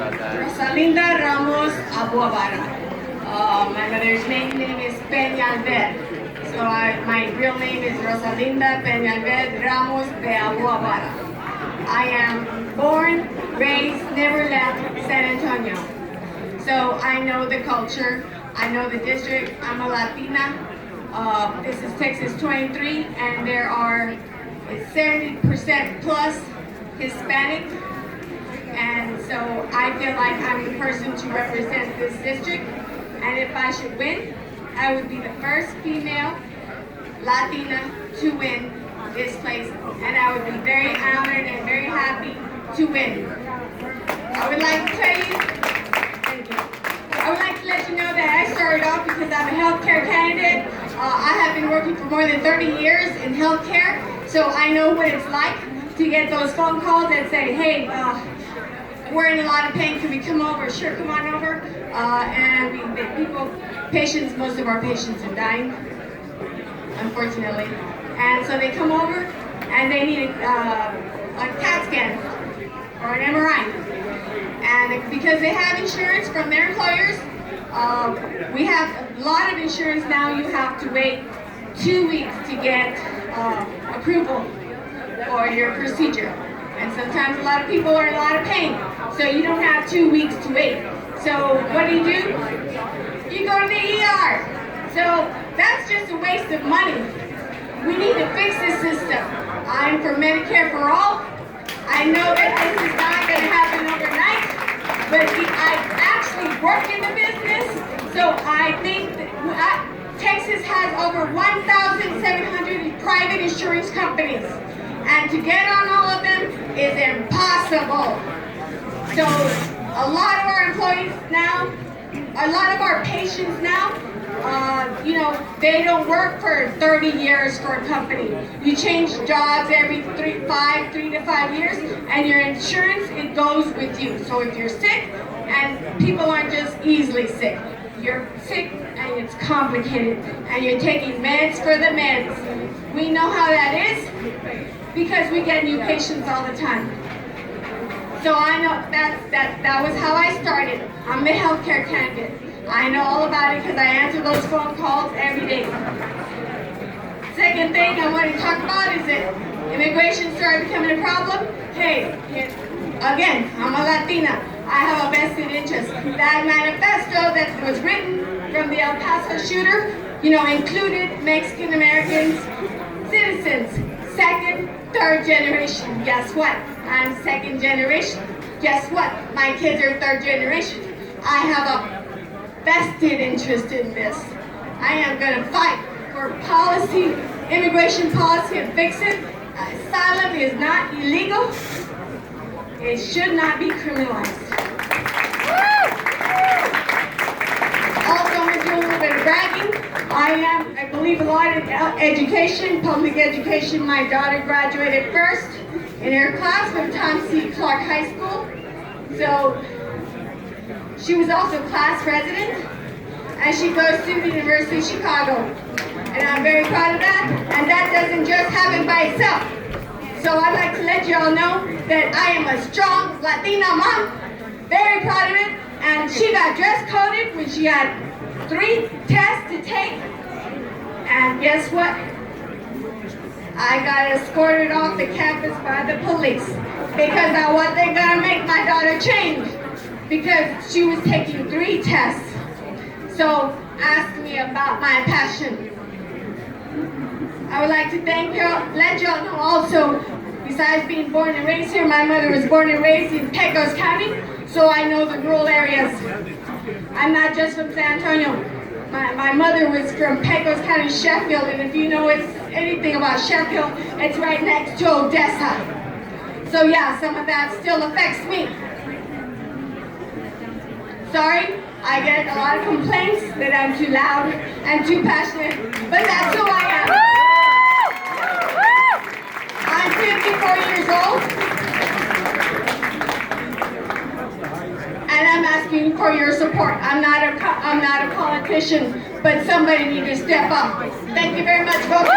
about that. Rosalinda Ramos Abuabara. My mother's maiden name is Peñalver. So my real name is Rosalinda Peñalver Ramos de Abuabara. I am born, raised, never left San Antonio. So I know the culture, I know the district, I'm a Latina. This is Texas 23 and there are 70% plus Hispanic. And so I feel like I'm the person to represent this district. And if I should win, I would be the first female Latina to win this place. And I would be very honored and very happy to win. I would like to tell you, thank you. I would like to let you know that I started off because I'm a healthcare candidate. I have been working for more than 30 years in healthcare, so I know what it's like to get those phone calls that say, hey, we're in a lot of pain, can we come over? Sure, come on over. Patients, most of our patients are dying, unfortunately. And so they come over and they need a CAT scan or an MRI. And because they have insurance from their employers, we have a lot of insurance now. You have to wait 2 weeks to get approval for your procedure. And sometimes a lot of people are in a lot of pain, so you don't have 2 weeks to wait. So what do? You go to the ER. So that's just a waste of money. We need to fix this system. I'm for Medicare for all. I know that this is not going to happen overnight, but I actually work in the business, so I think that Texas has over 1,700 private insurance companies, and to get on all of them is impossible. So a lot of our employees now, a lot of our patients now, they don't work for 30 years for a company. You change jobs every 3 to 5 years, and your insurance, it goes with you. So if you're sick, and people aren't just easily sick, you're sick and it's complicated, and you're taking meds for the meds. We know how that is because we get new patients all the time. So I know that was how I started. I'm a healthcare candidate. I know all about it because I answer those phone calls every day. Second thing I want to talk about is that immigration started becoming a problem. Hey, again, I'm a Latina. I have a vested interest. That manifesto that was written from the El Paso shooter, included Mexican Americans, citizens, second, third generation. Guess what? I'm second generation. Guess what? My kids are third generation. I have a vested interest in this. I am going to fight for policy, immigration policy, and fix it. Asylum is not illegal. It should not be criminalized. Also, I'm going to do a little bit of bragging. I believe a lot in education, public education. My daughter graduated first in her class from Tom C. Clark High School. So she was also class president, and she goes to the University of Chicago. And I'm very proud of that, and that doesn't just happen by itself. So I'd like to let you all know that I am a strong Latina mom, very proud of it, and she got dress coded when she had 3 tests to take, and guess what? I got escorted off the campus by the police because I wasn't going to make my daughter change because she was taking 3 tests. So ask me about my passion. I would like to let y'all know also, besides being born and raised here, my mother was born and raised in Pecos County, so I know the rural areas. I'm not just from San Antonio. My mother was from Pecos County, Sheffield, and if you know anything about Sheffield, it's right next to Odessa. So yeah, some of that still affects me. Sorry, I get a lot of complaints that I'm too loud and too passionate, but that's who I am. I'm 54 years old, and I'm asking for your support. I'm not a politician, but somebody needs to step up. Thank you very much, folks.